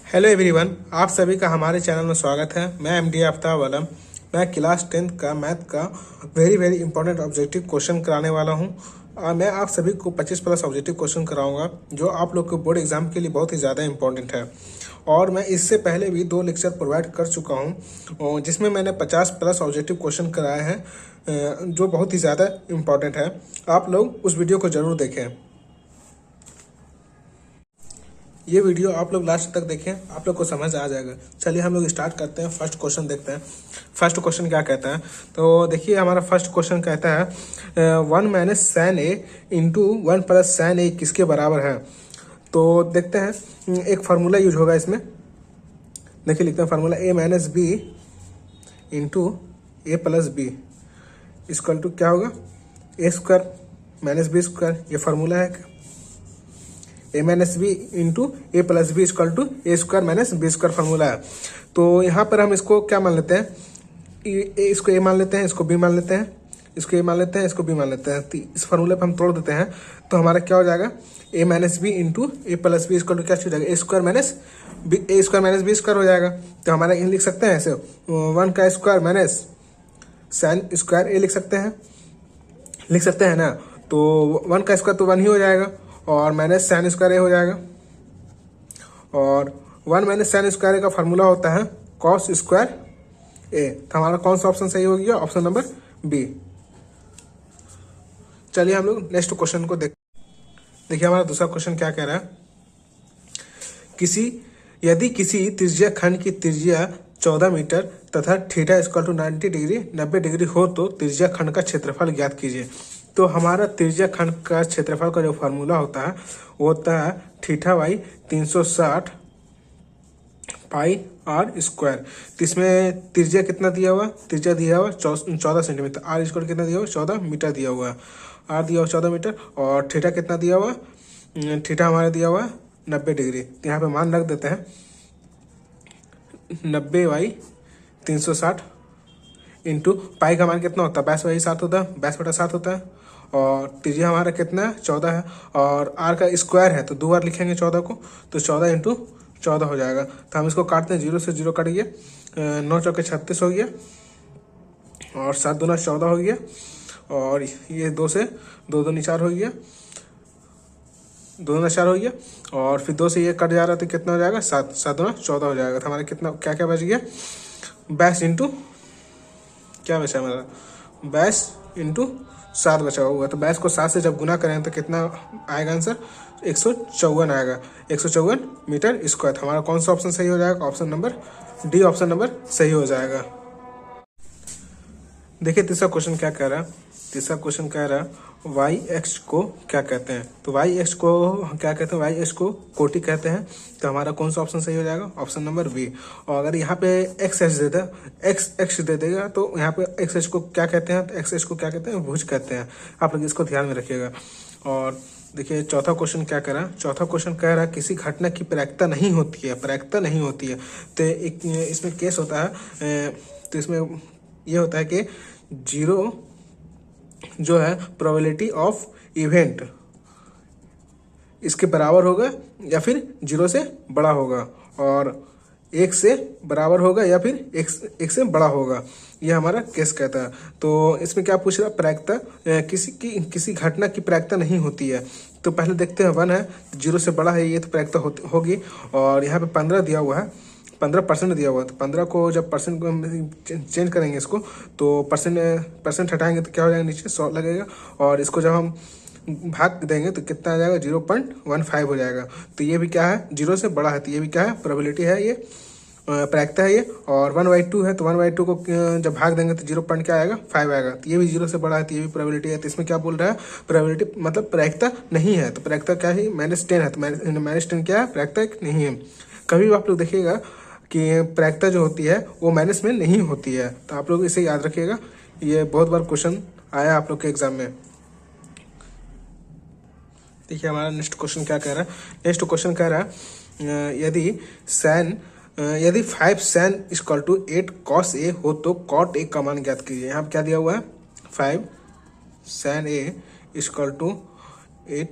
Hello everyone, आप सभी का हमारे चैनल में स्वागत है। मैं एमडी आफ्ताब आलम। मैं क्लास 10th का मैथ का वेरी इंपॉर्टेंट ऑब्जेक्टिव क्वेश्चन कराने वाला हूं। मैं आप सभी को 25 प्लस ऑब्जेक्टिव क्वेश्चन कराऊंगा जो आप लोग के बोर्ड एग्जाम के लिए बहुत ही ज़्यादा इंपॉर्टेंट है। और मैं इससे पहले भी 2 लेक्चर प्रोवाइड कर चुका हूं जिसमें मैंने 50 प्लस ऑब्जेक्टिव क्वेश्चन कराए हैं जो बहुत ही ज़्यादा इंपॉर्टेंट है। आप लोग उस वीडियो को ज़रूर देखें। ये वीडियो आप लोग लास्ट तक देखें, आप लोग को समझ आ जाएगा। चलिए हम लोग स्टार्ट करते हैं। फर्स्ट क्वेश्चन देखते हैं। फर्स्ट क्वेश्चन क्या कहता है, तो देखिए हमारा फर्स्ट क्वेश्चन कहता है 1 minus sine A into 1 plus sine A किसके बराबर है। तो देखते हैं, एक फार्मूला यूज होगा इसमें। देखिए लिखते हैं formula A minus B into A plus B equal to क्या होगा, A square minus B square. ये फार्मूला है A minus B into A plus B equal to A square minus B square formula है। तो यहाँ पर हम इसको क्या मान लेते हैं, इसको ए मान लेते हैं, इसको बी मान लेते हैं, इसको ए मान लेते हैं, इसको बी मान लेते हैं। तो इस फार्मूले पर हम तोड़ देते हैं तो हमारा क्या हो जाएगा, A minus B into A plus B equal to क्या हो जाएगा, A square minus B square हो जाएगा। तो हमारा ये लिख सकते हैं ऐसे 1 का स्क्वायर माइनस सैन स्क्वायर ए लिख सकते हैं ना। तो 1 का स्क्वायर तो 1 ही हो जाएगा और माइनस सैन स्क्वायर ए हो जाएगा। और 1 माइनस सैन स्क्वायर ए का फार्मूला होता है कॉस स्क्वायर ए। तो हमारा कौन सा ऑप्शन सही हो गया, ऑप्शन नंबर बी। चलिए हम लोग नेक्स्ट क्वेश्चन को देखिए हमारा दूसरा क्वेश्चन क्या कह रहा है, यदि किसी त्रिज्या खंड की त्रिज्या 14 मीटर तथा थीटा इक्वल टू 90 डिग्री हो तो त्रिज्या खंड का क्षेत्रफल ज्ञात कीजिए। तो हमारा त्रिज्या खंड का क्षेत्रफल का जो फार्मूला होता है वो होता है theta by 360 pi r square. तो इसमें त्रिज्या कितना दिया हुआ, त्रिज्या दिया हुआ 14 सेंटीमीटर, आर स्क्वायर कितना दिया हुआ 14 मीटर दिया हुआ है, आर दिया हुआ 14 मीटर। और थीटा कितना दिया हुआ, थीटा हमारा दिया हुआ 90 डिग्री। तो यहाँ पे मान रख देते हैं 90 बाई 360 इंटू पाई का मान कितना होता है 22/7 होता है, 22/7 होता है। और त्रिज्या हमारा कितना है 14 है और आर का स्क्वायर है तो 2 बार लिखेंगे 14 को, तो 14 इंटू 14 हो जाएगा। तो हम इसको काटते हैं, 0 से 0 कट गया, 9 चौके 36 हो गया और 7 दूना 14 हो गया। और ये 2 से 2 दूनी 4 हो गया, 2 दूना 4 हो गया। और फिर 2 से ये कट जा रहा है तो कितना हो जाएगा 7, 7 दूना 14 हो जाएगा। तो हमारा कितना क्या क्या बच गया, 22 इंटू क्या बचा हमारा, 22 इंटू 7 बचा हुआ। तो 22 को 7 से जब गुना करें तो कितना आएगा आंसर, 154 आएगा, 154 मीटर स्क्वायर। तो हमारा कौन सा ऑप्शन सही हो जाएगा, option number D option number सही हो जाएगा। देखिए तीसरा क्वेश्चन क्या कह रहा है, तीसरा क्वेश्चन कह रहा है वाई एक्स को क्या कहते हैं। तो वाई एक्स को क्या कहते हैं, वाई एक्स को कोटि कहते हैं। तो हमारा कौन सा ऑप्शन सही हो जाएगा, ऑप्शन नंबर बी। और अगर यहाँ पे एक्स एक्स दे देगा तो यहाँ पे एक्स एक्स को क्या कहते हैं, तो एक्स एक्स को क्या कहते हैं, भुज कहते हैं। आप लोग इसको ध्यान में रखिएगा। और देखिए चौथा क्वेश्चन क्या कह रहा है, चौथा क्वेश्चन कह रहा है किसी घटना की प्रायिकता नहीं होती है, तो एक इसमें केस होता है, तो इसमें ये होता है कि 0 जो है प्रोबेबिलिटी ऑफ इवेंट इसके बराबर होगा या फिर 0 से बड़ा होगा, और 1 से बराबर होगा या फिर 1 से बड़ा होगा, ये हमारा केस कहता है। तो इसमें क्या पूछ रहा है, प्रायिकता किसी घटना की प्रायिकता नहीं होती है। तो पहले देखते हैं 1 है 0 से बड़ा है, ये तो प्रायिकता होगी। और यहाँ पे 15 दिया हुआ है, 15% दिया हुआ है। तो 15 को जब परसेंट को चेंज करेंगे इसको, तो परसेंट हटाएंगे तो क्या हो जाएगा, नीचे 100 लगेगा। और इसको जब हम भाग देंगे तो कितना आ जाएगा, 0.15 हो जाएगा। तो ये भी क्या है, 0 से बड़ा है, तो ये भी क्या है, प्रोबेबिलिटी है, ये प्रायिकता है ये। और 1/2 है तो 1/2 को जब भाग देंगे तो 0. क्या आएगा, 5 आएगा। तो ये भी 0 से बड़ा है, तो ये भी प्रोबेबिलिटी है। तो इसमें क्या बोल रहा है, प्रोबेबिलिटी मतलब प्रायिकता नहीं है। तो प्रायिकता क्या है, -10 है। तो -10 क्या है, प्रायिकता नहीं है। कभी भी आप लोग देखिएगा कि प्रायिकता जो होती है वो माइनस में नहीं होती है। तो आप लोग इसे याद रखिएगा, ये बहुत बार क्वेश्चन आया आप लोग के एग्जाम में। देखिए हमारा नेक्स्ट क्वेश्चन क्या कह रहा है, नेक्स्ट क्वेश्चन कह रहा है यदि 5 सैन इक्वल टू 8 कॉस ए हो तो कॉट ए का मान ज्ञात कीजिए। यहाँ पर क्या दिया हुआ है, 5 sine A equal to 8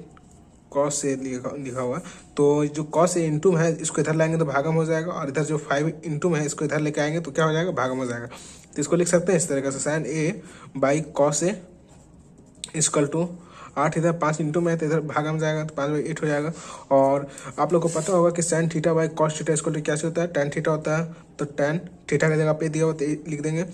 cos A लिखा हुआ, तो जो कॉस ए इंटू में है इसको इधर लाएंगे तो भागम हो जाएगा, और इधर जो 5 इंटू में है इसको इधर लेके आएंगे तो क्या हो जाएगा, भागम हो जाएगा। तो इसको लिख सकते हैं इस तरीके से, sine A by cos A equal to 8, इधर 5 इंटू में है तो इधर भागा में जाएगा तो 5/8 हो जाएगा। और आप लोग को पता होगा कि sine theta by cos theta equal to क्या होता है, tan थीटा होता है। तो tan थीटा की जगह पे दिया हुआ तो लिख देंगे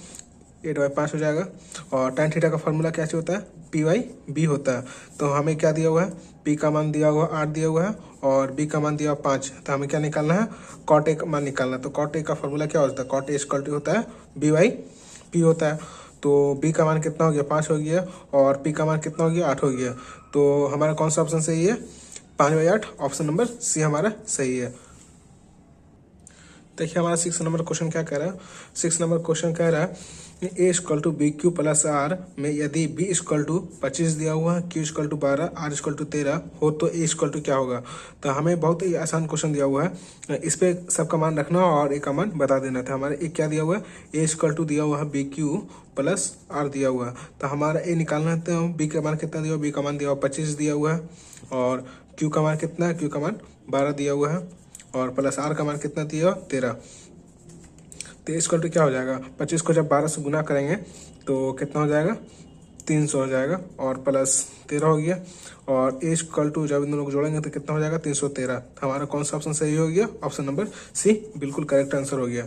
8/5 हो जाएगा। और tan थीटा का फॉर्मूला क्या होता है, P/B होता है। तो हमें क्या दिया हुआ है, P का मान दिया हुआ 8 दिया हुआ है और B का मान दिया हुआ 5। तो हमें क्या निकालना है, cot A का मान निकालना है। तो cot A का फॉर्मूला क्या होता है, cot A इक्वल टू होता है B/P होता है। तो B का मान कितना हो गया, 5 हो गया, और P का मान कितना हो गया, 8 हो गया। तो हमारा कौन सा ऑप्शन सही है, 5/8, ऑप्शन नंबर सी हमारा सही है। देखिए हमारा 6 नंबर क्वेश्चन क्या कह रहा है, 6 नंबर क्वेश्चन कह रहा है A equal to B Q plus R में यदि बी इक्वल टू 25 दिया हुआ है, Q equal to 12, R equal to 13 हो तो ए इक्वल टू क्या होगा। तो हमें बहुत ही आसान क्वेश्चन दिया हुआ है, इस पे सबका मान रखना और ए का मान बता देना था। हमारे ए क्या दिया हुआ है, ए इक्वल टू दिया हुआ है बी क्यू प्लस आर दिया हुआ है। तो हमारा ए निकालना है, तो बी का मान कितना दिया हुआ, बी का मान दिया हुआ 25 दिया हुआ है, और क्यू का मान कितना है, क्यू का मान 12 दिया हुआ है, और प्लस आर का मान कितना दिया हुआ 13। तो इक्वल टू क्या हो जाएगा, 25 को जब 12 से गुना करेंगे तो कितना हो जाएगा, 300 हो जाएगा, और प्लस 13 हो गया, और ए इक्वल टू जब इन दोनों को जोड़ेंगे तो कितना हो जाएगा, 313। तो हमारा कौन सा ऑप्शन सही हो गया, ऑप्शन नंबर सी बिल्कुल करेक्ट आंसर हो गया।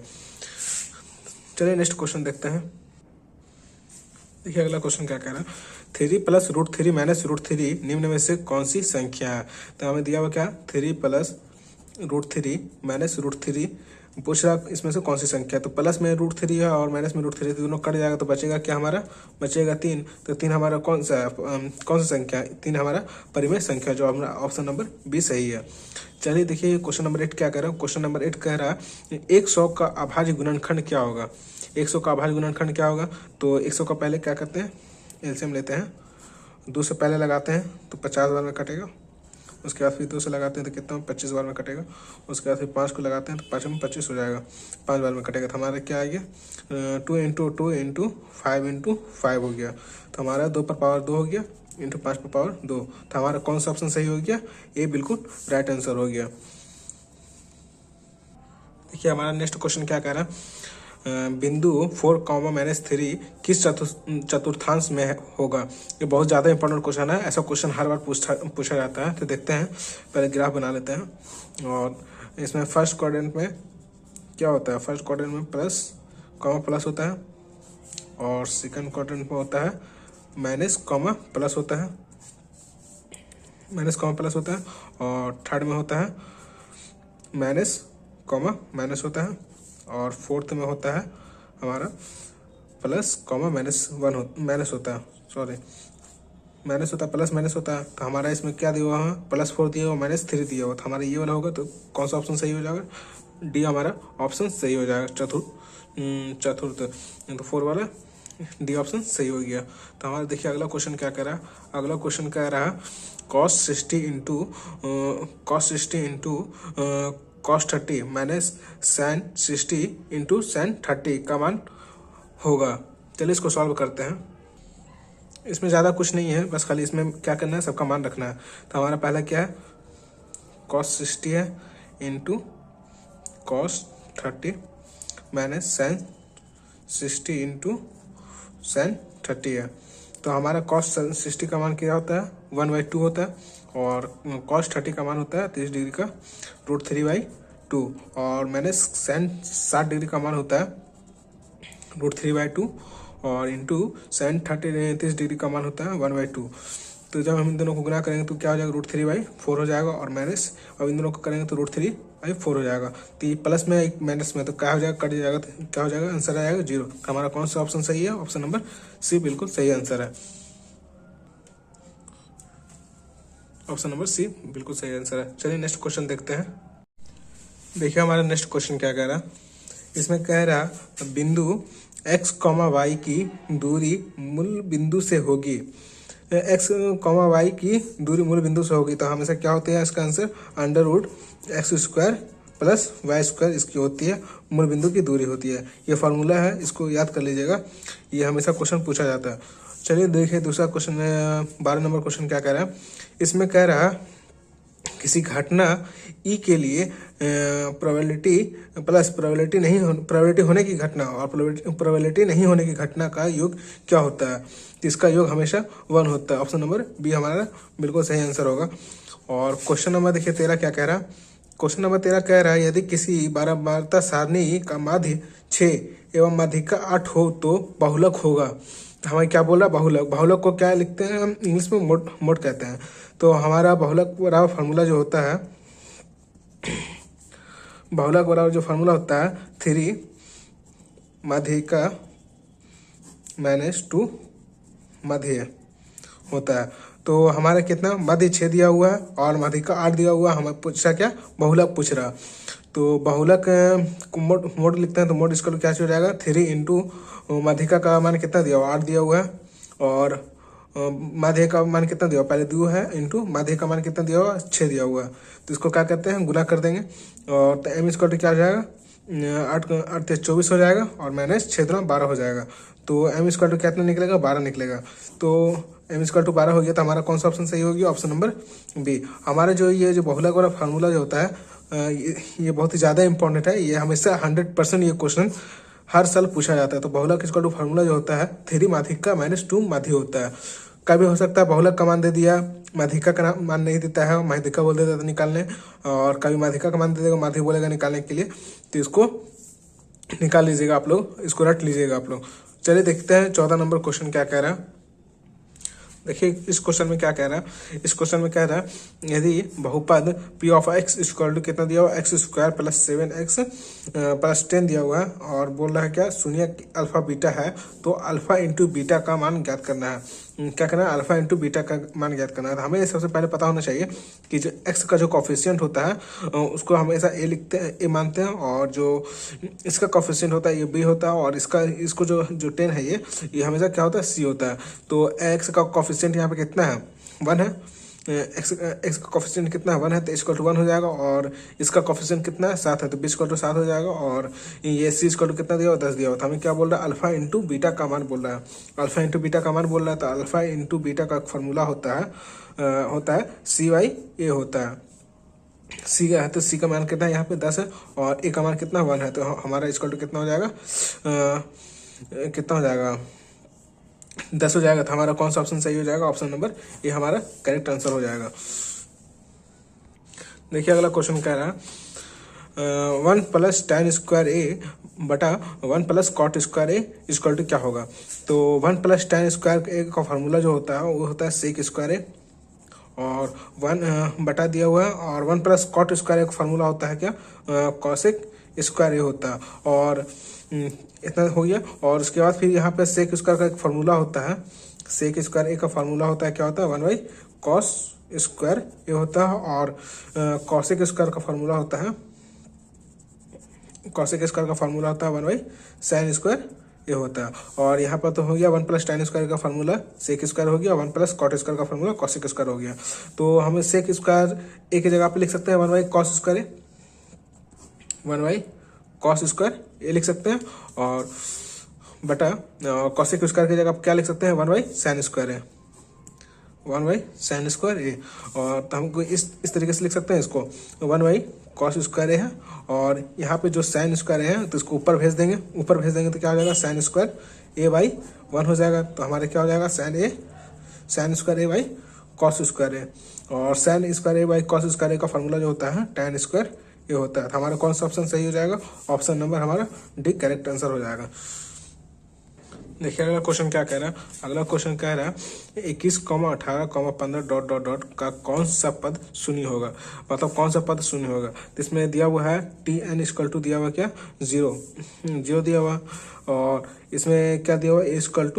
चलिए नेक्स्ट क्वेश्चन देखते हैं। देखिए अगला क्वेश्चन क्या कह रहा है, 3 प्लस √3 माइनस √3 निम्न में से कौन सी संख्या है। तो हमें दिया हुआ क्या, 3 प्लस √3 माइनस √3 पूछ रहा इसमें से कौन सी संख्या। तो प्लस में √3 है और माइनस में √3, दोनों कट जाएगा तो बचेगा क्या, हमारा बचेगा 3। तो 3 हमारा कौन सा संख्या है, 3 हमारा परिमेय संख्या, जो हमारा ऑप्शन नंबर बी सही है। चलिए देखिए क्वेश्चन नंबर 8 क्या कह रहा है, क्वेश्चन नंबर 8 कह रहा है 100 का अभाज्य गुणनखंड क्या होगा। 100 का अभाज्य गुणनखंड क्या होगा, तो 100 का पहले क्या करते हैं, एलसीएम लेते हैं, 2 से पहले लगाते हैं तो 50 बार में कटेगा, उसके बाद फिर 2 से लगाते हैं तो कितना 25 बार में कटेगा, उसके बाद फिर 5 को लगाते हैं तो 5 में 25 हो जाएगा, 5 बार में कटेगा। तो हमारा क्या आ गया, 2 इंटू 2 इंटू 5 इंटू 5 हो गया। तो हमारा 2 पर पावर 2 हो गया, इंटू 5 पर पावर 2। तो हमारा कौन सा ऑप्शन सही हो गया, ये बिल्कुल राइट आंसर हो गया। देखिए हमारा नेक्स्ट क्वेश्चन क्या कह रहा है, बिंदु 4, किस चतुर्थांश में होगा। ये बहुत ज़्यादा इंपॉर्टेंट क्वेश्चन है, ऐसा क्वेश्चन हर बार पूछा जाता है। तो देखते हैं, पहले ग्राफ बना लेते हैं। और इसमें फर्स्ट क्वाड्रेंट में क्या होता है, फर्स्ट क्वाड्रेंट में प्लस होता है, और सेकंड क्वाड्रेंट में होता है माइनस प्लस होता है, प्लस होता है, और थर्ड में होता है माइनस होता है, और फोर्थ में होता है हमारा प्लस माइनस होता है, प्लस माइनस होता है। तो हमारा इसमें क्या दिया हुआ है, +4 दिया हुआ, -3 दिया हुआ। तो हमारा ये वाला होगा, तो कौन सा ऑप्शन सही हो जाएगा, डी हमारा ऑप्शन सही हो जाएगा, चतुर्थ। तो 4 वाला डी ऑप्शन सही हो गया। तो हमारा देखिए अगला क्वेश्चन क्या कह रहा है, अगला क्वेश्चन कह रहा है cos 60 into cos 30 minus sin 60 into sin 30 का मान होगा। चलिए इसको सॉल्व करते हैं। इसमें ज़्यादा कुछ नहीं है, बस खाली इसमें क्या करना है, सबका मान रखना है। तो हमारा पहला क्या है, cos 60 है into cos 30 minus sin 60 into sin 30 है। तो हमारा cos 60 का मान क्या होता है, 1/2 होता है, और cos 30 का मान होता है 30 डिग्री का √3/2, और माइनस sin 60 डिग्री का मान होता है √3/2, और इंटू sin 30 डिग्री का मान होता है 1/2। तो जब हम इन दोनों को गुना करेंगे तो क्या हो जाएगा, √3/4 हो जाएगा, और माइनस अब इन दोनों को करेंगे तो √3/4 हो जाएगा। तो ये प्लस में एक माइनस में, तो क्या हो जाएगा, कट जाएगा, तो क्या हो जाएगा, आंसर आएगा 0। तो हमारा कौन सा ऑप्शन सही है, ऑप्शन नंबर सी बिल्कुल सही आंसर है, ऑप्शन नंबर सी बिल्कुल सही आंसर है। चलिए नेक्स्ट क्वेश्चन देखते हैं। देखिए हमारा नेक्स्ट क्वेश्चन क्या कह रहा है, इसमें कह रहा बिंदु x, y की दूरी मूल बिंदु से होगी, x, y की दूरी मूल बिंदु से होगी। तो हमेशा क्या होती है इसका आंसर, √x² प्लस y² इसकी होती है, मूल बिंदु की दूरी होती है। ये फार्मूला है, इसको याद कर लीजिएगा, ये हमेशा क्वेश्चन पूछा जाता है। चलिए देखिए दूसरा क्वेश्चन, 12 नंबर क्वेश्चन क्या कह रहा है, इसमें कह रहा है किसी घटना ई के लिए प्रोबेबिलिटी प्लस प्रोबेबिलिटी होने की घटना और प्रोबेबिलिटी नहीं होने की घटना का योग क्या होता है? तो इसका योग हमेशा 1 होता है। ऑप्शन नंबर बी हमारा बिल्कुल सही आंसर होगा। और क्वेश्चन नंबर देखिए 13 क्या कह रहा है। क्वेश्चन नंबर 13 कह रहा है यदि किसी बारंबारता सारणी का माध्य 6 एवं माध्यिका 8 हो तो बहुलक होगा। हमें क्या बोला? बहुलक। बहुलक को क्या लिखते हैं हम? इंग्लिश में मोड कहते हैं। तो हमारा बहुलक बराबर फार्मूला जो होता है, बहुलक बराबर जो फार्मूला होता है 3 माध्यिका -2 मध्य होता है। तो हमारा कितना मध्य 6 दिया हुआ है और माध्यिका 8 दिया हुआ है। हमें पूछ रहा क्या? बहुलक पूछ रहा। तो बहुलक मोड लिखते हैं तो मोड इसका क्या हो जाएगा? 3 इंटू माध्यिका का मान कितना दिया हुआ? 8 दिया हुआ है और माध्य का मान कितना दिया हुआ? पहले 2 है इंटू माध्य का मान कितना दिया हुआ? 6 दिया हुआ है। तो इसको क्या करते हैं? गुना कर देंगे और तो एम इसका क्या हो जाएगा? 8 24 हो जाएगा और माइनस 6 12 हो जाएगा। तो एम स्क्वायर टू कितना निकलेगा? 12 निकलेगा। तो एम स्क्वायर टू 12 हो गया तो हमारा कौन सा ऑप्शन सही होगी? Option number B. हमारा जो ये जो बहुलक वाला फार्मूला जो होता है ये बहुत ही ज़्यादा इंपॉर्टेंट है। ये हमेशा 100% ये क्वेश्चन हर साल पूछा जाता है। तो बहुलक स्क्वायर टू फार्मूला जो होता है 3 माध्यिका -2 माध्य होता है। कभी हो सकता है बहुलक का मान दे दिया, माध्यिका का मान नहीं देता है, माध्यिका बोल देता है निकालने, और कभी माध्यिका का मान दे देगा, माध्य बोलेगा निकालने के लिए। तो इसको निकाल लीजिएगा आप लोग, इसको रट लीजिएगा आप लोग। चलिए देखते हैं 14 नंबर क्वेश्चन क्या कह रहा है। देखिए इस क्वेश्चन में क्या कह रहा है। इस क्वेश्चन में कह रहा है यदि बहुपद p of x equal to कितना दिया हुआ? x² प्लस 7x प्लस 10 दिया हुआ है और बोल रहा है क्या? शून्य अल्फा बीटा है तो अल्फा इंटू बीटा का मान ज्ञात करना है। क्या करना है? अल्फा इंटू बीटा का मान ज्ञात करना है। तो हमें सबसे पहले पता होना चाहिए कि जो x का जो कॉफिशिएंट होता है उसको हमेशा a लिखते हैं, a मानते हैं, और जो इसका कॉफिशिएंट होता है ये b होता है, और इसको जो 10 है ये हमेशा क्या होता है? c होता है। तो x का कॉफिशिएंट यहाँ पे कितना है? 1 है। x का कॉफिशिएंट कितना है? 1 है तो इक्वल टू 1 हो जाएगा, और इसका कॉफिशिएंट कितना है? 7 है तो b इक्वल टू 7 हो जाएगा, और ये c इक्वल टू कितना दिया हुआ? 10 दिया हुआ। तो हमें क्या बोल रहा है? अल्फा इंटू बीटा का मान बोल रहा है। अल्फा इंटू बीटा का मान बोल रहा है तो अल्फा इंटू बीटा का फॉर्मूला होता है CY/A होता है। सी का है तो सी का मान कितना है? यहाँ पे 10 है और ए का मान कितना? 1 है। तो हमारा इक्वल टू कितना हो जाएगा? कितना हो जाएगा? 10 हो जाएगा। तो हमारा कौन सा ऑप्शन सही हो जाएगा? ऑप्शन नंबर ये हमारा करेक्ट आंसर हो जाएगा। देखिए अगला क्वेश्चन कह रहा है 1 प्लस tan स्क्वायर ए बटा 1 plus cot square A equal to क्या होगा? तो 1 प्लस tan स्क्वायर ए का फॉर्मूला जो होता है वो होता है सेक स्क्वायर ए, और 1 बटा दिया हुआ है, और 1 प्लस कॉट स्क्वायर ए का फॉर्मूला होता है क्या? कॉसेक स्क्वायर ए होता है। और इतना हो गया। और उसके बाद फिर यहाँ पे सेक स्क्वायर का एक फार्मूला होता है। सेक स्क्वायर ए का फार्मूला होता है क्या होता है? 1/cos स्क्वायर ए होता है, और कॉसेक स्क्वायर का फार्मूला होता है 1/sin स्क्वायर ए होता है। और यहाँ पर तो हो गया 1 प्लस tan स्क्वायर का फार्मूला सेक स्क्वायर हो गया, 1 प्लस कॉट स्क्वायर का फार्मूला कॉसेक स्क्वायर हो गया। तो हम सेक स्क्वायर ए की जगह पे लिख सकते हैं 1/cos स्क्वायर ए, 1/cos स्क्वायर ए लिख सकते हैं, और बटा कॉसेक स्क्वायर की जगह आप क्या लिख सकते हैं? 1/sin स्क्वायर ए, 1/sin स्क्वायर ए। और तो हमको इस तरीके से लिख सकते हैं इसको 1/cos स्क्वायर ए है, और यहाँ पे जो sin स्क्वायर है तो इसको ऊपर भेज देंगे। ऊपर भेज देंगे तो क्या हो जाएगा? sin स्क्वायर a/1 हो जाएगा। तो हमारे क्या हो जाएगा? sin स्क्वायर a/cos स्क्वायर ए, और sin स्क्वायर a/cos स्क्वायर ए का फॉर्मूला जो होता है tan स्क्वायर ए होता है। तो हमारा कौन सा ऑप्शन सही हो जाएगा? ऑप्शन नंबर हमारा डी करेक्ट आंसर हो जाएगा। देखिए अगला क्वेश्चन क्या कह रहा है। अगला क्वेश्चन कह रहा है 21, 18, 15 ... का कौन सा पद शून्य होगा? मतलब कौन सा पद शून्य होगा? तो इसमें दिया हुआ है TN इक्वल टू दिया हुआ क्या? 0 दिया हुआ, और इसमें क्या दिया हुआ? A इक्वल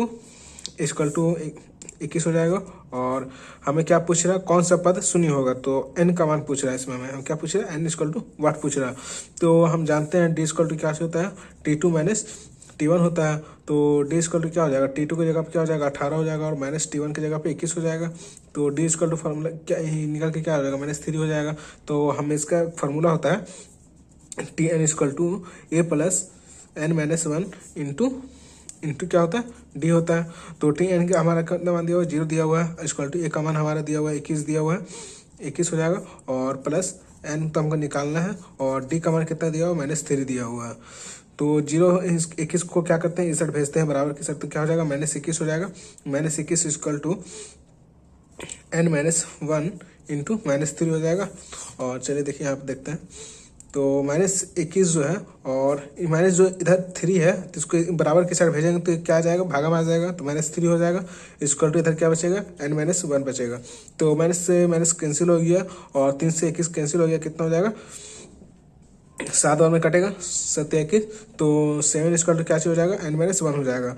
टू 21 हो जाएगा। और हमें क्या पूछ रहा है? कौन सा पद शून्य होगा? तो n का मान पूछ रहा है। इसमें हमें क्या पूछ रहा है? n इक्वल टू वाट पूछ रहा है। तो हम जानते हैं d इक्वल टू क्या होता है? T2 माइनस T1 होता है। तो d इक्वल टू क्या हो जाएगा? T2 की जगह पे क्या हो जाएगा? 18 हो जाएगा, और माइनस T1 की जगह पे 21 हो जाएगा। तो d इक्वल टू फार्मूला क्या निकल के क्या हो जाएगा? -3 हो जाएगा। तो हम इसका फार्मूला होता है TN equal to a plus n-1 into क्या होता है? d होता है। तो TN का हमारा कितना मान दिया हुआ है? 0 दिया हुआ है, इक्वल टू a का मान हमारा दिया हुआ है 21 दिया हुआ है, 21 हो जाएगा, और प्लस n तो हमको निकालना है, और d का मान कितना दिया हुआ, -3 दिया हुआ है। तो 0 21 को क्या करते हैं, इस साइड भेजते हैं बराबर की साइड, तो क्या हो जाएगा, -21 हो जाएगा। -21 इक्वल टू n-1 इंटू -3 हो जाएगा। और चलिए देखिए यहाँ पे देखते हैं, तो -21 जो है, और माइनस जो इधर 3 है, तो इसको बराबर की साइड भेजेंगे तो क्या आ जाएगा, भागा में आ जाएगा, तो -3 हो जाएगा। इक्वल टू इधर क्या बचेगा, n-1 बचेगा। तो माइनस से माइनस कैंसिल हो गया, और 3 से 21 कैंसिल हो गया, कितना हो जाएगा, 7 बार में कटेगा, 7 21, तो 7 इक्वल टू क्या चीज हो जाएगा, n-1 हो जाएगा।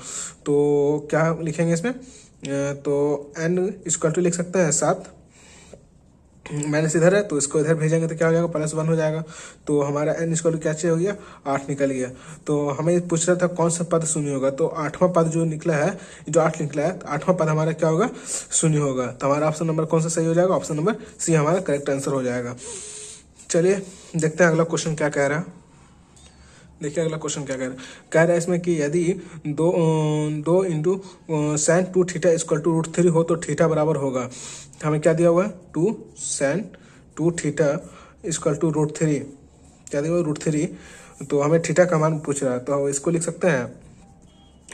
तो क्या लिखेंगे इसमें, तो n इक्वल टू लिख सकते हैं 7, माइनस इधर है तो इसको इधर भेजेंगे तो क्या हो जाएगा, +1 हो जाएगा। तो हमारा n इक्वल टू क्या चाहिए हो गया, 8 निकल गया। तो हमें पूछ रहा था कौन सा पद शून्य होगा, तो 8वां पद जो निकला है, जो 8 निकला है, 8वां पद हमारा क्या होगा, शून्य होगा। तो हमारा ऑप्शन नंबर कौन सा सही हो जाएगा, ऑप्शन नंबर सी हमारा करेक्ट आंसर हो जाएगा। चलिए देखते हैं अगला क्वेश्चन क्या कह रहा है। देखिए अगला क्वेश्चन क्या कह रहा है इसमें कि यदि 2 into sin 2 theta equal to √3 हो तो थीटा बराबर होगा। हमें क्या दिया हुआ है, 2 sin 2 थीटा इक्वल टू √3, क्या दिया हुआ, √3। तो हमें थीटा का मान पूछ रहा है, तो इसको लिख सकते हैं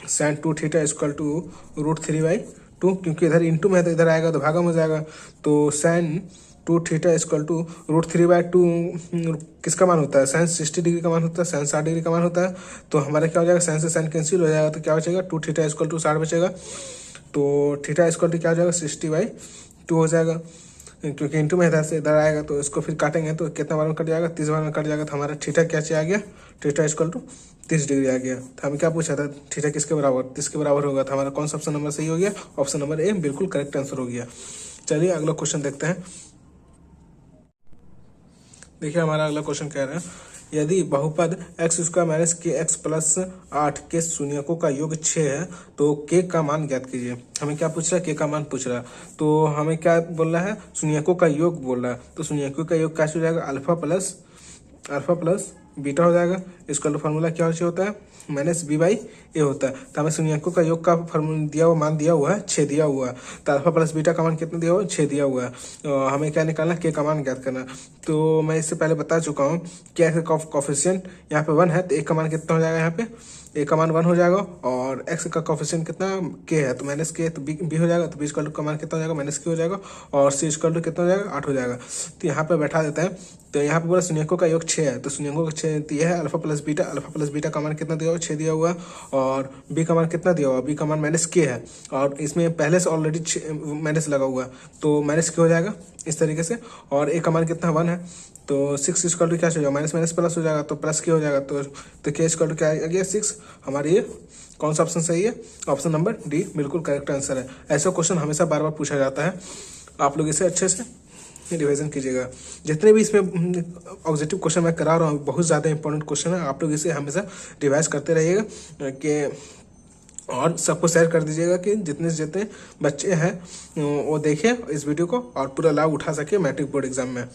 sin 2 थीटा इक्वल टू √3/2, क्योंकि इधर इंटू में है तो इधर आएगा तो भागा में हो जाएगा। तो sin 2 थीटा इक्वल टू √3/2 किसका मान होता है, sin 60 डिग्री का मान होता है, sin 60 डिग्री का मान होता है। तो हमारा क्या हो जाएगा, sin से sin कैंसिल हो जाएगा, तो क्या बचेगा, 2 थीटा इक्वल टू 60 बचेगा। तो थीटा इक्वल टू क्या हो जाएगा, 60/2 हो जाएगा, क्योंकि इंटू में इधर से इधर आएगा, तो इसको फिर काटेंगे तो कितना बार में कट जाएगा, 30 बार में कट जाएगा। तो हमारा थीटा क्या आ गया, थीटा इक्वल टू 30 डिग्री आ गया। तो हमें क्या पूछा था, थीटा किसके बराबर, 30 के बराबर होगा। तो हमारा कौन सा ऑप्शन नंबर सही हो गया, ऑप्शन नंबर ए बिल्कुल करेक्ट आंसर हो गया। चलिए अगला क्वेश्चन देखते हैं। देखिए हमारा अगला क्वेश्चन कह रहा है, यदि बहुपद x² - kx + 8 के शून्यकों का योग 6 है तो k का मान ज्ञात कीजिए। हमें क्या पूछ रहा है, k का मान पूछ रहा है। तो हमें क्या बोल रहा है, शून्यकों का योग बोल रहा है। तो शून्यकों का योग क्या हो जाएगा, अल्फा प्लस बीटा हो जाएगा। इसका फॉर्मूला क्या होता है, -b/a होता है। तो हमें शून्यकों का योग का फॉर्मूला दिया हुआ, मान दिया हुआ है 6 दिया हुआ है। तो अल्फा प्लस बीटा का मान कितना दिया हुआ है, 6 दिया हुआ है। हमें क्या निकालना, के का मान ज्ञात करना। तो मैं इससे पहले बता चुका हूँ क्या कॉफिशिएंट यहाँ पे 1 है, तो एक का मान कितना हो जाएगा, यहाँ पे ए का मान 1 हो जाएगा, और एक्स का कॉफिशिएंट कितना के है, तो -k, तो बी हो जाएगा। तो बी इक्वल टू का मान कितना हो जाएगा, -k हो जाएगा, और सी इक्वल टू कितना हो जाएगा, 8 हो जाएगा। तो यहाँ पे बैठा देते हैं। तो यहाँ पे पूरा शून्यकों का योग 6 है, तो शून्यकों का 6 दिया है, अल्फा प्लस बीटा का मान कितना दिया हुआ, 6 दिया हुआ है, और बी का मान कितना दिया हुआ, बी का मान -k है, और इसमें पहले से ऑलरेडी माइनस लगा हुआ है, तो -k हो जाएगा इस तरीके से। और ए का मान कितना 1 है, तो 6 इक्वल टू क्या हो जाएगा, माइनस प्लस हो जाएगा, तो प्लस के हो जाएगा। तो के इक्वल टू क्या आ गया, 6। हमारे ये कौन सा ऑप्शन सही है, ऑप्शन नंबर डी बिल्कुल करेक्ट आंसर है। ऐसा क्वेश्चन हमेशा बार बार पूछा जाता है, आप लोग इसे अच्छे से रिवीजन कीजिएगा। जितने भी इसमें ऑब्जेक्टिव क्वेश्चन मैं करा रहा हूँ, बहुत ज़्यादा इंपॉर्टेंट क्वेश्चन है, आप लोग इसे हमेशा रिवाइज करते रहिएगा कि, और सबको शेयर कर दीजिएगा कि जितने से जितने बच्चे हैं वो देखें इस वीडियो को और पूरा लाभ उठा सके मैट्रिक बोर्ड एग्जाम में।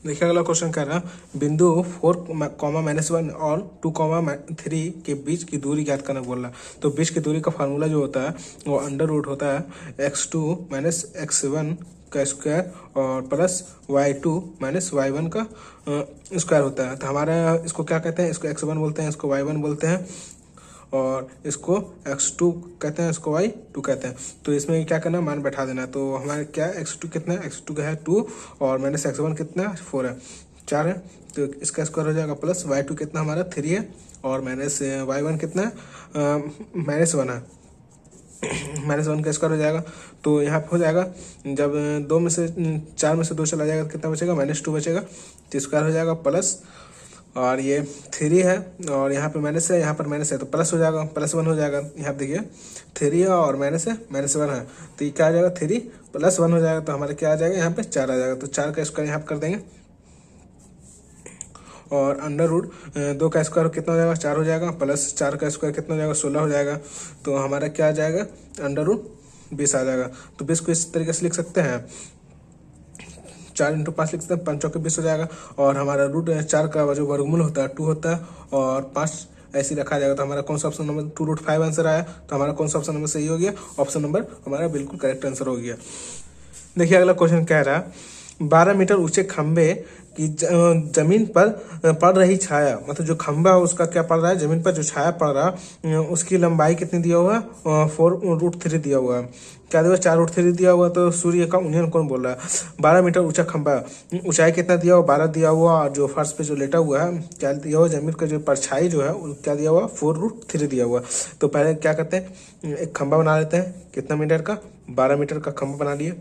देखिए अगला क्वेश्चन कह रहा है, बिंदु 4, -1 और 2, 3 के बीच की दूरी ज्ञात करना बोल रहा है। तो बीच की दूरी का फार्मूला जो होता है वो √ होता है x2 - x1 का स्क्वायर और प्लस y2 - y1 का स्क्वायर होता है। तो हमारा इसको क्या कहते हैं, इसको x1 बोलते हैं, इसको y1 बोलते हैं, और इसको x2 कहते हैं, इसको y2 कहते हैं। तो इसमें क्या करना, मान बैठा देना। तो हमारे क्या x2 कितना है, x2 का है 2, और -x1 कितना है 4 है, 4 है। तो इसका स्क्वायर हो जाएगा, प्लस y2 कितना हमारा 3 है, और -y1 कितना है, -1 है, -1 का स्क्वायर हो जाएगा। तो यहाँ पे हो जाएगा, जब 4 में से 2 चला जाएगा तो कितना बचेगा, -2 बचेगा। तो स्क्वायर हो जाएगा प्लस, और ये 3 है, और यहाँ पे माइनस है, यहाँ पर माइनस है, तो प्लस हो जाएगा, +1 हो जाएगा। यहाँ देखिए 3 है और माइनस है, -1 है, तो ये क्या आ जाएगा, 3 + 1 हो जाएगा। तो हमारे क्या आ जाएगा, यहाँ पे 4 आ जाएगा। तो 4 का स्क्वायर यहाँ पर कर देंगे, और √2 का स्क्वायर कितना हो जाएगा, 4 हो जाएगा, प्लस 4 का स्क्वायर कितना हो जाएगा, 16 हो जाएगा। तो हमारा क्या आ जाएगा, √20 आ जाएगा। तो 20 को इस तरीके से लिख सकते हैं, 4 × 5 लिख सकते हैं, 5 × 20 हो जाएगा। और हमारा √4 का जो वर्गमूल होता है 2 होता है, और 5 ऐसे रखा जाएगा। तो हमारा कौन सा ऑप्शन नंबर 2√5 आंसर आया। तो हमारा कौन सा ऑप्शन नंबर सही हो गया, ऑप्शन नंबर हमारा बिल्कुल करेक्ट आंसर हो गया। देखिए अगला क्वेश्चन कह रहा है 12 मीटर ऊंचे खंबे की जमीन पर पड़ रही छाया, मतलब जो खंबा है उसका क्या पड़ रहा है, जमीन पर जो छाया पड़ रहा है उसकी लंबाई कितनी दिया हुआ है, 4√3 दिया हुआ है। क्या दिया हुआ, 4√3 दिया हुआ। तो सूर्य का उन्नयन कोण बोल रहा है। 12 मीटर ऊंचा खंबा, ऊंचाई कितना दिया हुआ, 12 दिया हुआ। और जो फर्श पे जो लेटा हुआ है क्या दिया हुआ, जमीन का जो परछाई जो है क्या दिया हुआ, 4√3 दिया हुआ। तो पहले क्या करते हैं, एक खंबा बना लेते हैं, कितना मीटर का, 12 मीटर का खंबा बना लिए।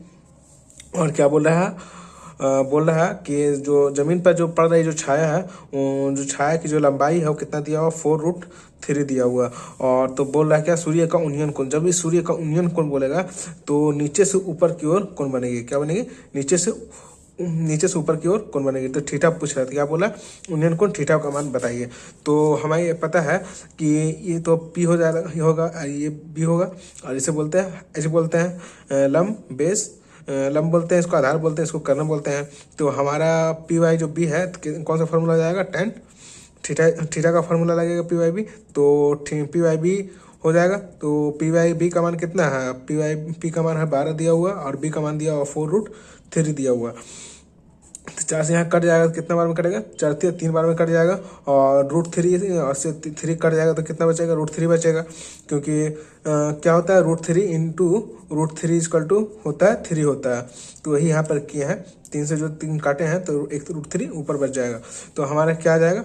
और क्या बोल रहा है, बोल रहा है कि जो जमीन पर जो पड़ रही जो छाया है, जो छाया की जो लंबाई है वो कितना दिया हुआ, 4√3 दिया हुआ। और तो बोल रहा है क्या, सूर्य का उन्नयन कोण। जब भी सूर्य का उन्नयन कोण बोलेगा तो नीचे से ऊपर की ओर कोण बनेगी, क्या बनेगी, नीचे से ऊपर की ओर कोण बनेगी। तो थीटा पूछ रहा था, क्या बोला, उन्नयन कोण, थीटा का मान बताइए। तो हमें ये पता है कि ये तो पी हो जाएगा, ये होगा, ये बी होगा। और इसे बोलते हैं, ऐसे बोलते हैं लंब बेस, लंब बोलते हैं इसको, आधार बोलते हैं इसको, कर्ण बोलते हैं। तो हमारा पी वाई जो बी है कौन सा फॉर्मूला जाएगा, टेन थीटा का फॉर्मूला लगेगा पी वाई बी। तो पी वाई बी हो जाएगा। तो पी वाई बी का मान कितना है, पी का मान है 12 दिया हुआ, और बी का मान दिया हुआ 4√3 दिया हुआ। तो 4 से यहाँ कट जाएगा तो कितना बार में कटेगा, 4 3 बार में कट जाएगा। और √3 और से 3 कट जाएगा तो कितना बचेगा, √3 बचेगा। क्योंकि क्या होता है, √3 इंटू √3 इक्वल टू होता है 3 होता है। तो वही यहाँ पर किए हैं, 3 से जो 3 काटे हैं तो एक तो √3 ऊपर बच जाएगा। तो हमारा क्या आ जाएगा,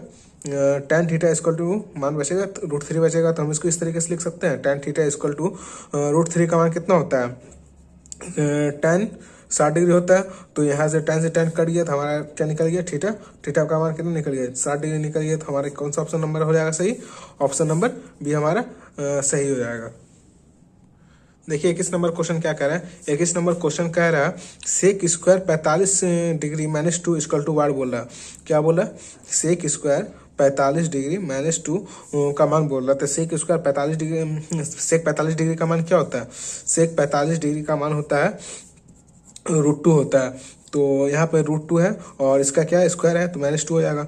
tan थीटा इक्वल टू मान बचेगा, √3 बचेगा। तो हम इसको इस तरीके से लिख सकते हैं, tan थीटा इक्वल टू √3 का मान कितना होता है, tan 60 डिग्री होता है। तो यहाँ से tan कट गया तो हमारा क्या निकल गया, थीटा का मान कितना निकल गया, 60 डिग्री निकल गया। तो हमारे कौन सा ऑप्शन नंबर हो जाएगा सही, ऑप्शन नंबर बी हमारा सही हो जाएगा। देखिए 21 नंबर क्वेश्चन क्या कह रहा है, 21 नंबर क्वेश्चन कह रहा है sec square 45 degree -2 equal to what बोल रहा है। क्या बोल रहा है, सेक स्क्वायर 45 डिग्री -2 का मान बोल रहा था। सेक स्क्वायर 45 डिग्री, सेक 45 डिग्री का मान क्या होता है, सेक 45 डिग्री का मान होता है √2 होता है। तो यहाँ पे √2 है और इसका क्या है, स्क्वायर है तो -2 हो जाएगा।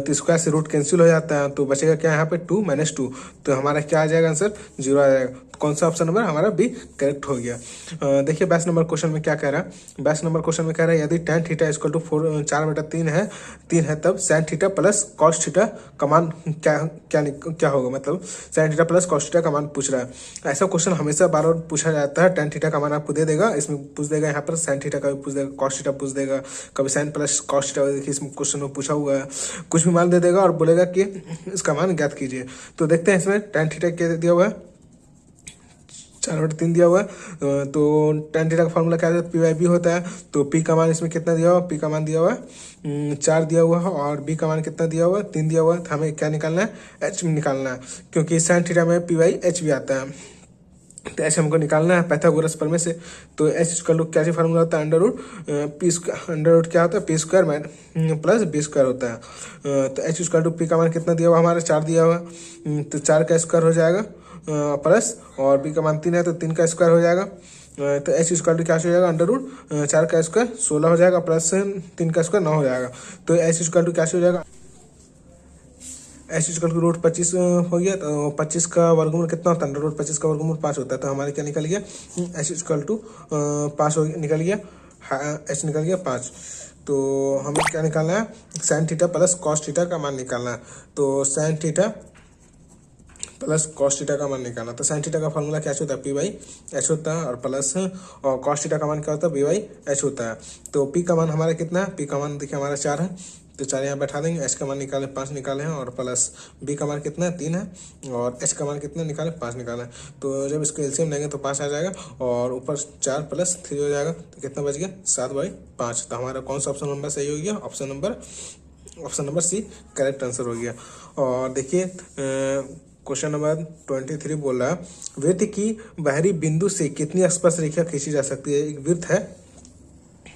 तो स्क्वायर से रूट कैंसिल हो जाता है तो बचेगा क्या यहाँ पे 2 -2। तो हमारा क्या आ जाएगा आंसर, 0 आ जाएगा। कौन सा ऑप्शन नंबर हमारा बी करेक्ट हो गया। देखिए 22 नंबर क्वेश्चन में क्या कह रहा है, 22 नंबर क्वेश्चन में कह रहा है यदि tan थीटा इक्वल टू 4/3 है तब sin theta plus cos theta का मान क्या होगा, मतलब sin theta plus cos theta का मान पूछ रहा है। ऐसा क्वेश्चन हमेशा बार बार पूछा जाता है। tan थीटा का मान आपको दे देगा, इसमें पूछ देगा, यहाँ पर sin थीटा का भी पूछ देगा, cos थीटा पूछ देगा, कभी sin प्लस cos थीटा। देखिए इसमें क्वेश्चन में पूछा हुआ है, कुछ भी मान दे देगा और बोलेगा कि इसका मान ज्ञात कीजिए। तो देखते हैं इसमें tan थीटा क्या दिया हुआ है, 4/3 दिया हुआ है। तो tan थीटा का फॉर्मूला क्या है, पी वाई बी होता है। तो पी का मान इसमें कितना दिया हुआ, पी का मान दिया हुआ है 4 दिया हुआ है, और बी का मान कितना दिया हुआ है 3 दिया हुआ है। तो हमें क्या निकालना है, एच निकालना है, क्योंकि sin थीटा में पी वाई एच भी आता है। तो ऐसे हमको निकालना है पाइथागोरस प्रमेय से। तो एच इसका लोग क्या फार्मूला होता है, अंडर रूट क्या होता है, P square plus B square होता है। तो एच स्क्वायर टू पी का मान कितना दिया हुआ हमारा, 4 दिया हुआ। तो 4 का स्क्वायर हो जाएगा प्लस, और बी का मान 3 है तो 3 का स्क्वायर हो जाएगा। तो एच स्क्वायर टू क्या हो जाएगा, अंडर रूट 4 का स्क्वायर 16 हो जाएगा, प्लस 3 का स्क्वायर 9 हो जाएगा। तो एच स्क्वायर टू क्या हो जाएगा, एच स्क्वायर की रूट 25 हो गया। तो 25 का वर्गमूल कितना होता है, अंडर रूट 25 का वर्गमूल 5 होता है। तो हमारे क्या निकल गया, एच स्क्वायर टू 5 निकल गया, एच निकल गया 5। तो हमें क्या निकालना है, sine theta plus cos theta का मान निकालना है। तो sine theta plus cos theta का मान निकालना। तो साइन थीटा का फॉर्मूला क्या होता है, पी बाई एच होता है, और प्लस और कॉस थीटा का मान क्या होता है, बी बाई एच होता है। तो पी का मान हमारा कितना है, पी का मान देखिए हमारा 4 है, तो 4 यहाँ बैठा देंगे। एच का मान निकाले 5 निकाले हैं, और प्लस बी का मान कितना है 3 है, और एच का मान कितना निकाले 5 निकाले हैं। तो जब इसको एलसीएम लेंगे तो 5 आ जाएगा, और ऊपर 4 प्लस 3 हो जाएगा। तो कितना बच गया, 7/5। तो हमारा कौन सा ऑप्शन नंबर सही हो गया, option number C correct answer हो गया। और देखिए क्वेश्चन नंबर 23 बोल रहा है वृत्त की बाहरी बिंदु से कितनी स्पर्श रेखा खींची जा सकती है। एक वृत्त है,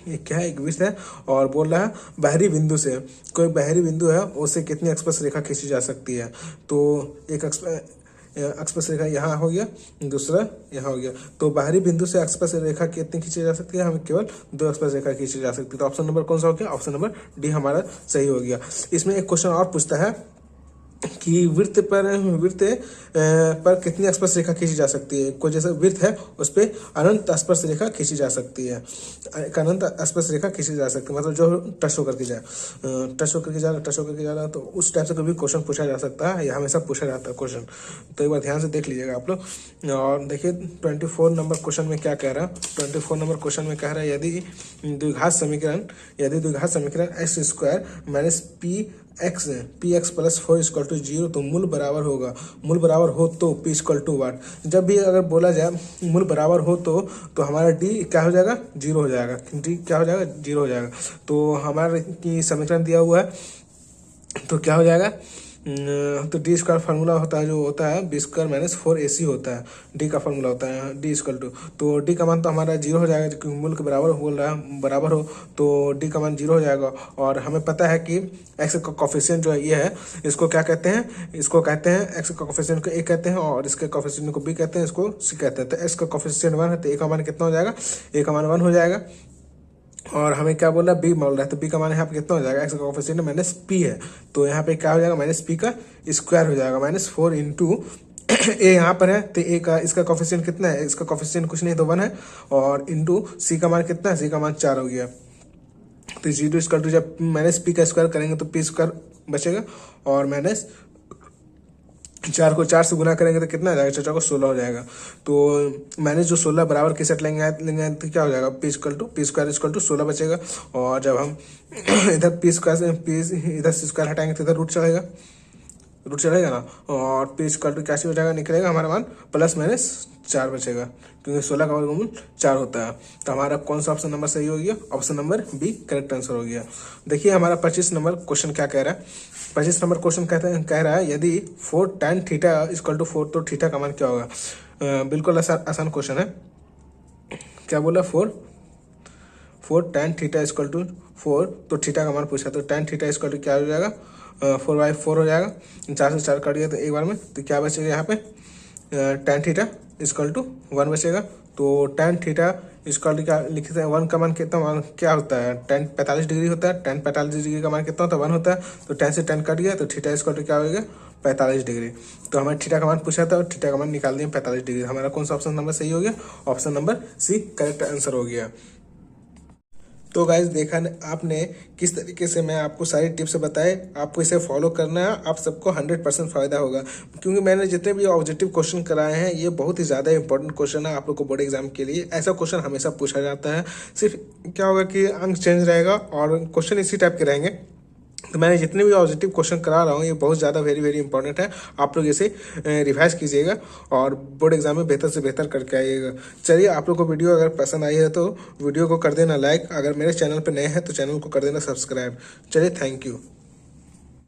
ये क्या है, एक वृत्त है, और बोल रहा है बाहरी बिंदु से, कोई बाहरी बिंदु है उससे कितनी स्पर्श रेखा खींची जा सकती है। तो एक स्पर्श रेखा यहाँ हो गया, दूसरा यहाँ हो गया। तो बाहरी बिंदु से स्पर्श रेखा कितनी खींची जा सकती है, हमें केवल 2 स्पर्श रेखा खींची जा सकती है। तो ऑप्शन नंबर कौन सा हो गया, ऑप्शन नंबर डी हमारा सही हो गया। इसमें एक क्वेश्चन और पूछता है कि वृत्त पर कितनी स्पर्श रेखा खींची जा सकती है। कोई जैसा वृत्त है उस पर अनंत स्पर्श रेखा खींची जा सकती है, एक अनंत स्पर्श रेखा खींची जा सकती है, मतलब जो टच होकर के जाए, टच होकर के जा रहा तो उस टाइप से कभी क्वेश्चन पूछा जा सकता है, या हमेशा पूछा जाता है क्वेश्चन। तो एक बार ध्यान से देख लीजिएगा आप लोग। और देखिए 24 नंबर क्वेश्चन में क्या कह रहा है। 24 नंबर क्वेश्चन में कह रहा है यदि द्विघात समीकरण x square minus p x plus 4 equal to 0 तो मूल बराबर होगा। मूल बराबर हो तो पी इक्वल टू वाट। जब भी अगर बोला जाए मूल बराबर हो तो हमारा डी क्या हो जाएगा, 0 हो जाएगा। डी क्या हो जाएगा, 0 हो जाएगा। तो हमारा की समीकरण दिया हुआ है तो क्या हो जाएगा, तो डी स्क्वायर फार्मूला होता है, जो होता है बी स्क्वायर माइनस 4ac होता है, डी का फार्मूला होता है डी इक्वल टू। तो डी का मान तो हमारा 0 हो जाएगा, क्योंकि मूल के बराबर बोल रहा है, बराबर हो तो डी का मान 0 हो जाएगा। और हमें पता है कि एक्स का कोफिशिएंट जो है ये है, इसको क्या कहते हैं, इसको कहते हैं एक्स का कोफिशिएंट को ए कहते हैं, और इसके कोफिशिएंट को बी कहते हैं, इसको सी कहते हैं। तो एक्स का कोफिशिएंट 1 है तो ए का मान कितना हो जाएगा, ए का मान 1 हो जाएगा। और हमें क्या बोल रहा है, बी बोल रहा है, तो बी का मान यहाँ पे कितना हो जाएगा, एक्स का कोफिशिएंट माइनस पी है, तो यहाँ पे क्या हो जाएगा, माइनस पी का स्क्वायर हो जाएगा, माइनस 4 इंटू ए यहाँ पर है तो ए का इसका कोफिशिएंट कितना है, इसका कोफिशिएंट कुछ नहीं तो 1 है, और इंटू सी का मान कितना है, सी का मान 4 हो गया। तो 0 स्क्वायर टू जब माइनस पी का स्क्वायर करेंगे तो पी स्क्वायर बचेगा, और माइनस 4 को 4 से गुना करेंगे तो कितना आ जाएगा, चाचा को 16 हो जाएगा। तो मैंने जो 16 बराबर के सेट लेंगे तो क्या हो जाएगा, पी स्क्वायर इक्वल टू 16 बचेगा। और जब हम इधर पी इधर सी स्क्वायर हटाएंगे तो इधर रूट चढ़ेगा ना, और पी स्क्वायर टू क्या हो जाएगा, निकलेगा हमारा मान प्लस माइनस 4 बचेगा, क्योंकि 16 का वर्गमूल 4 होता है। तो हमारा कौन सा ऑप्शन नंबर सही हो गया, option number B correct answer हो गया। देखिए हमारा 25 नंबर क्वेश्चन क्या कह रहा है। 25 नंबर क्वेश्चन कह रहा है यदि 4 tan थीटा इक्वल टू 4 तो थीटा का मान क्या होगा। बिल्कुल आसान क्वेश्चन है। क्या बोला, 4 tan थीटा इक्वल टू 4 तो थीटा का मान पूछा, तो tan थीटा इक्वल टू क्या हो जाएगा, 4/4 हो जाएगा। 4 से 4 काट दिया तो एक बार में, तो क्या बचेगा यहाँ पे, tan थीटा इक्वल टू 1 बचेगा। तो tan थीटा इक्वल टू क्या लिखते हैं, 1 का मान कितना, मान क्या होता है, tan 45 डिग्री होता है। tan 45 डिग्री का मान कितना होता है, 1 होता है। तो tan से tan कट गया तो थीटा इक्वल टू क्या हो गया, 45 डिग्री। तो हमें थीटा का मान पूछा था और थीटा का मान निकाल दिया 45 डिग्री। हमारा कौन सा ऑप्शन नंबर सही हो गया, option number C correct answer हो गया। तो गाइज देखा आपने किस तरीके से मैं आपको सारी टिप्स बताए, आपको इसे फॉलो करना है, आप सबको 100% फायदा होगा। क्योंकि मैंने जितने भी ऑब्जेक्टिव क्वेश्चन कराए हैं ये बहुत ही ज़्यादा इंपॉर्टेंट क्वेश्चन है आप लोग को बोर्ड एग्जाम के लिए। ऐसा क्वेश्चन हमेशा पूछा जाता है, सिर्फ क्या होगा कि अंक चेंज रहेगा और क्वेश्चन इसी टाइप के रहेंगे। तो मैंने जितने भी ऑब्जेक्टिव क्वेश्चन करा रहा हूँ ये बहुत ज़्यादा वेरी इंपॉर्टेंट है। आप लोग इसे रिवाइज कीजिएगा और बोर्ड एग्जाम में बेहतर से बेहतर करके आइएगा। चलिए, आप लोग को वीडियो अगर पसंद आई है तो वीडियो को कर देना लाइक, अगर मेरे चैनल पर नए हैं तो चैनल को कर देना सब्सक्राइब। चलिए, थैंक यू।